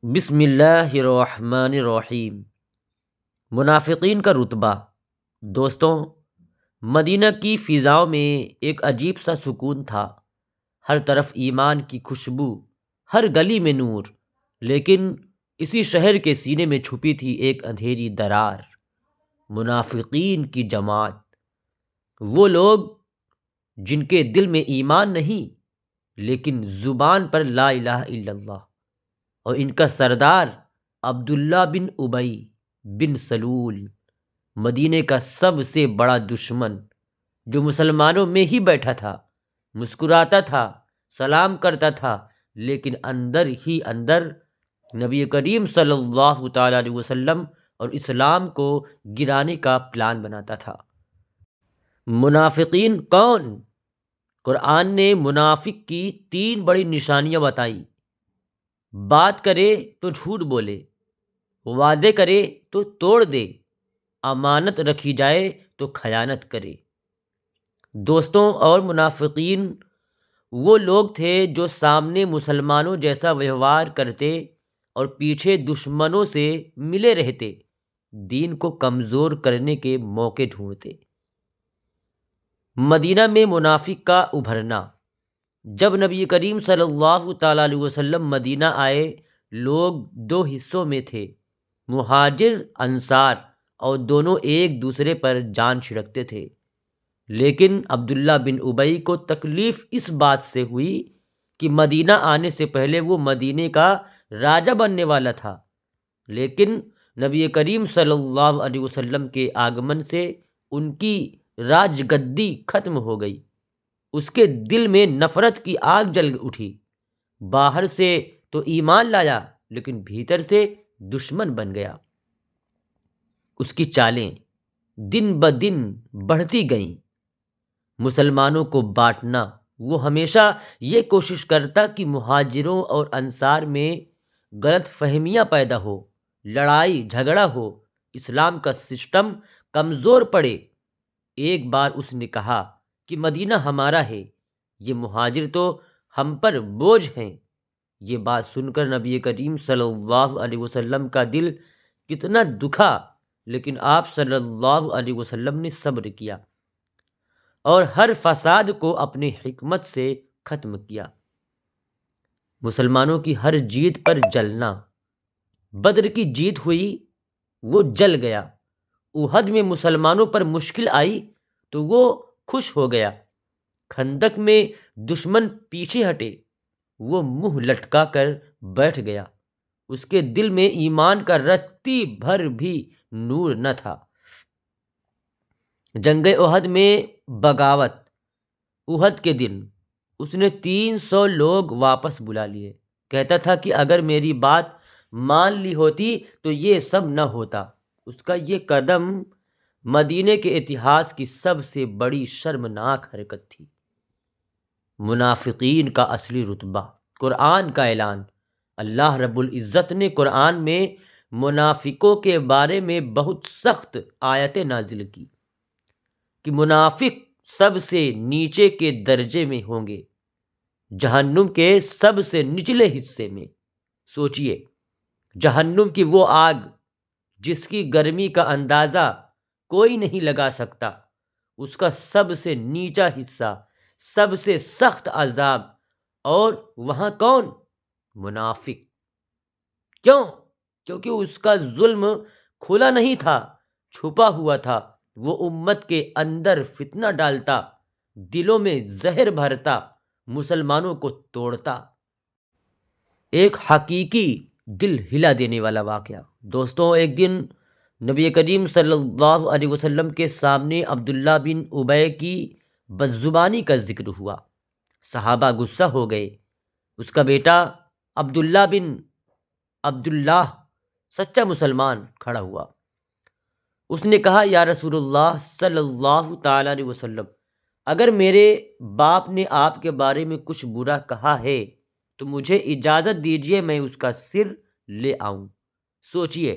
بسم اللہ الرحمن الرحیم۔ منافقین کا رتبہ۔ دوستوں، مدینہ کی فضاؤں میں ایک عجیب سا سکون تھا۔ ہر طرف ایمان کی خوشبو، ہر گلی میں نور، لیکن اسی شہر کے سینے میں چھپی تھی ایک اندھیری درار، منافقین کی جماعت۔ وہ لوگ جن کے دل میں ایمان نہیں، لیکن زبان پر لا الہ الا اللہ، اور ان کا سردار عبداللہ بن ابی بن سلول، مدینے کا سب سے بڑا دشمن، جو مسلمانوں میں ہی بیٹھا تھا، مسکراتا تھا، سلام کرتا تھا، لیکن اندر ہی اندر نبی کریم صلی اللہ تعالی علیہ وسلم اور اسلام کو گرانے کا پلان بناتا تھا۔ منافقین کون؟ قرآن نے منافق کی 3 بڑی نشانیاں بتائی۔ بات کرے تو جھوٹ بولے، وعدے کرے تو توڑ دے، امانت رکھی جائے تو خیانت کرے۔ دوستوں، اور منافقین وہ لوگ تھے جو سامنے مسلمانوں جیسا ویوہار کرتے اور پیچھے دشمنوں سے ملے رہتے، دین کو کمزور کرنے کے موقع ڈھونڈتے۔ مدینہ میں منافق کا ابھرنا۔ جب نبی کریم صلی اللہ تعالیٰ علیہ وسلم مدینہ آئے، لوگ 2 حصوں میں تھے، مہاجر انصار، اور دونوں ایک دوسرے پر جان چھڑکتے تھے۔ لیکن عبداللہ بن ابی کو تکلیف اس بات سے ہوئی کہ مدینہ آنے سے پہلے وہ مدینے کا راجہ بننے والا تھا، لیکن نبی کریم صلی اللہ علیہ وسلم کے آگمن سے ان کی راج گدی ختم ہو گئی۔ اس کے دل میں نفرت کی آگ جل اٹھی۔ باہر سے تو ایمان لایا، لیکن بھیتر سے دشمن بن گیا۔ اس کی چالیں دن بدن بڑھتی گئیں۔ مسلمانوں کو بانٹنا۔ وہ ہمیشہ یہ کوشش کرتا کہ مہاجروں اور انصار میں غلط فہمیاں پیدا ہو، لڑائی جھگڑا ہو، اسلام کا سسٹم کمزور پڑے۔ ایک بار اس نے کہا کہ مدینہ ہمارا ہے، یہ مہاجر تو ہم پر بوجھ ہیں۔ یہ بات سن کر نبی کریم صلی اللہ علیہ وسلم کا دل کتنا دکھا، لیکن آپ صلی اللہ علیہ وسلم نے صبر کیا اور ہر فساد کو اپنی حکمت سے ختم کیا۔ مسلمانوں کی ہر جیت پر جلنا۔ بدر کی جیت ہوئی، وہ جل گیا۔ احد میں مسلمانوں پر مشکل آئی تو وہ خوش ہو گیا۔ خندق میں دشمن پیچھے ہٹے، وہ منہ لٹکا کر بیٹھ گیا۔ اس کے دل میں ایمان کا رتی بھر بھی نور نہ تھا۔ جنگ احد میں بغاوت۔ احد کے دن اس نے 300 لوگ واپس بلا لیے۔ کہتا تھا کہ اگر میری بات مان لی ہوتی تو یہ سب نہ ہوتا۔ اس کا یہ قدم مدینے کے اتہاس کی سب سے بڑی شرمناک حرکت تھی۔ منافقین کا اصلی رتبہ۔ قرآن کا اعلان۔ اللہ رب العزت نے قرآن میں منافقوں کے بارے میں بہت سخت آیتیں نازل کی کہ منافق سب سے نیچے کے درجے میں ہوں گے، جہنم کے سب سے نچلے حصے میں۔ سوچئے، جہنم کی وہ آگ جس کی گرمی کا اندازہ کوئی نہیں لگا سکتا، اس کا سب سے نیچا حصہ، سب سے سخت عذاب، اور وہاں کون؟ منافق۔ کیوں؟ کیونکہ اس کا ظلم کھلا نہیں تھا، چھپا ہوا تھا۔ وہ امت کے اندر فتنہ ڈالتا، دلوں میں زہر بھرتا، مسلمانوں کو توڑتا۔ ایک حقیقی دل ہلا دینے والا واقعہ۔ دوستوں، ایک دن نبی کریم صلی اللہ علیہ وسلم کے سامنے عبداللہ بن ابی کی بدزبانی کا ذکر ہوا۔ صحابہ غصہ ہو گئے۔ اس کا بیٹا عبداللہ بن عبداللہ، سچا مسلمان، کھڑا ہوا۔ اس نے کہا، یا رسول اللہ صلی اللہ تعالی علیہ وسلم، اگر میرے باپ نے آپ کے بارے میں کچھ برا کہا ہے تو مجھے اجازت دیجیے میں اس کا سر لے آؤں۔ سوچئے،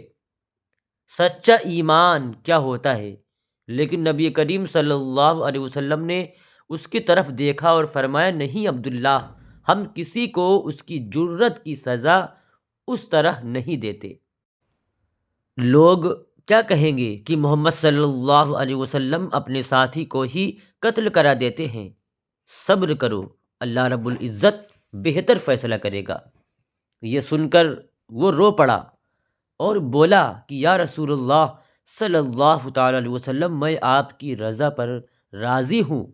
سچا ایمان کیا ہوتا ہے۔ لیکن نبی کریم صلی اللہ علیہ وسلم نے اس کی طرف دیکھا اور فرمایا، نہیں عبداللہ، ہم کسی کو اس کی جرت کی سزا اس طرح نہیں دیتے۔ لوگ کیا کہیں گے کہ محمد صلی اللہ علیہ وسلم اپنے ساتھی کو ہی قتل کرا دیتے ہیں۔ صبر کرو، اللہ رب العزت بہتر فیصلہ کرے گا۔ یہ سن کر وہ رو پڑا اور بولا کہ یا رسول اللہ صلی اللہ تعالی علیہ وسلم، میں آپ کی رضا پر راضی ہوں۔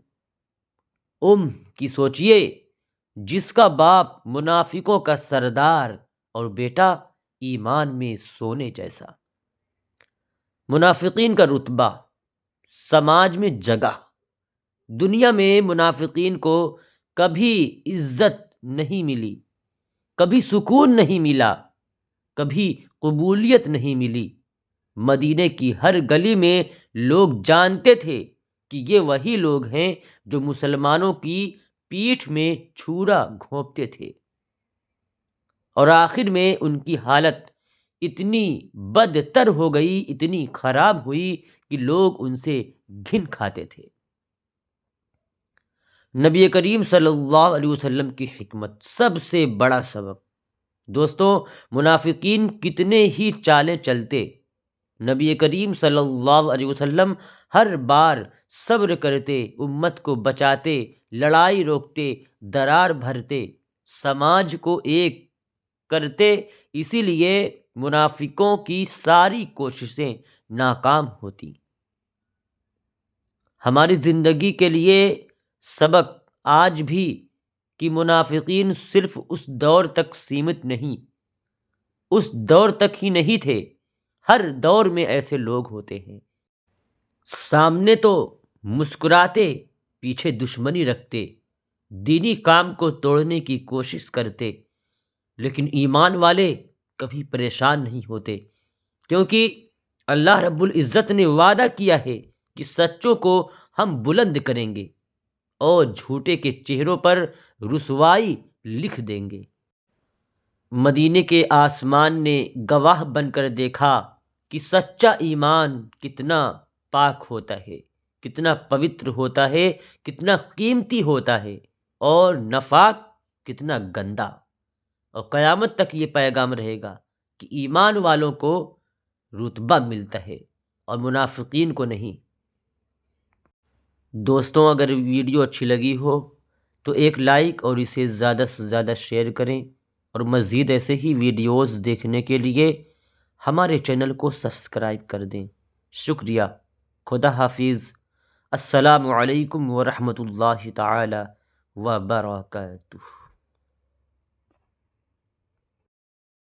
کی سوچئے، جس کا باپ منافقوں کا سردار اور بیٹا ایمان میں سونے جیسا۔ منافقین کا رتبہ، سماج میں جگہ۔ دنیا میں منافقین کو کبھی عزت نہیں ملی، کبھی سکون نہیں ملا، کبھی قبولیت نہیں ملی۔ مدینے کی ہر گلی میں لوگ جانتے تھے کہ یہ وہی لوگ ہیں جو مسلمانوں کی پیٹھ میں چھرا گھونپتے تھے، اور آخر میں ان کی حالت اتنی بدتر ہو گئی، اتنی خراب ہوئی کہ لوگ ان سے گھن کھاتے تھے۔ نبی کریم صلی اللہ علیہ وسلم کی حکمت، سب سے بڑا سبق۔ دوستوں، منافقین کتنے ہی چالیں چلتے، نبی کریم صلی اللہ علیہ وسلم ہر بار صبر کرتے، امت کو بچاتے، لڑائی روکتے، درار بھرتے، سماج کو ایک کرتے۔ اسی لیے منافقوں کی ساری کوششیں ناکام ہوتی۔ ہماری زندگی کے لیے سبق آج بھی کہ منافقین صرف اس دور تک سیمت نہیں، اس دور تک ہی نہیں تھے، ہر دور میں ایسے لوگ ہوتے ہیں۔ سامنے تو مسکراتے، پیچھے دشمنی رکھتے، دینی کام کو توڑنے کی کوشش کرتے، لیکن ایمان والے کبھی پریشان نہیں ہوتے، کیونکہ اللہ رب العزت نے وعدہ کیا ہے کہ سچوں کو ہم بلند کریں گے اور جھوٹے کے چہروں پر رسوائی لکھ دیں گے۔ مدینے کے آسمان نے گواہ بن کر دیکھا کہ سچا ایمان کتنا پاک ہوتا ہے، کتنا پوتر ہوتا ہے، کتنا قیمتی ہوتا ہے، اور نفاق کتنا گندا۔ اور قیامت تک یہ پیغام رہے گا کہ ایمان والوں کو رتبہ ملتا ہے اور منافقین کو نہیں۔ دوستوں، اگر ویڈیو اچھی لگی ہو تو ایک لائک اور اسے زیادہ سے زیادہ شیئر کریں، اور مزید ایسے ہی ویڈیوز دیکھنے کے لیے ہمارے چینل کو سبسکرائب کر دیں۔ شکریہ۔ خدا حافظ۔ السلام علیکم ورحمۃ اللہ تعالی وبرکاتہ۔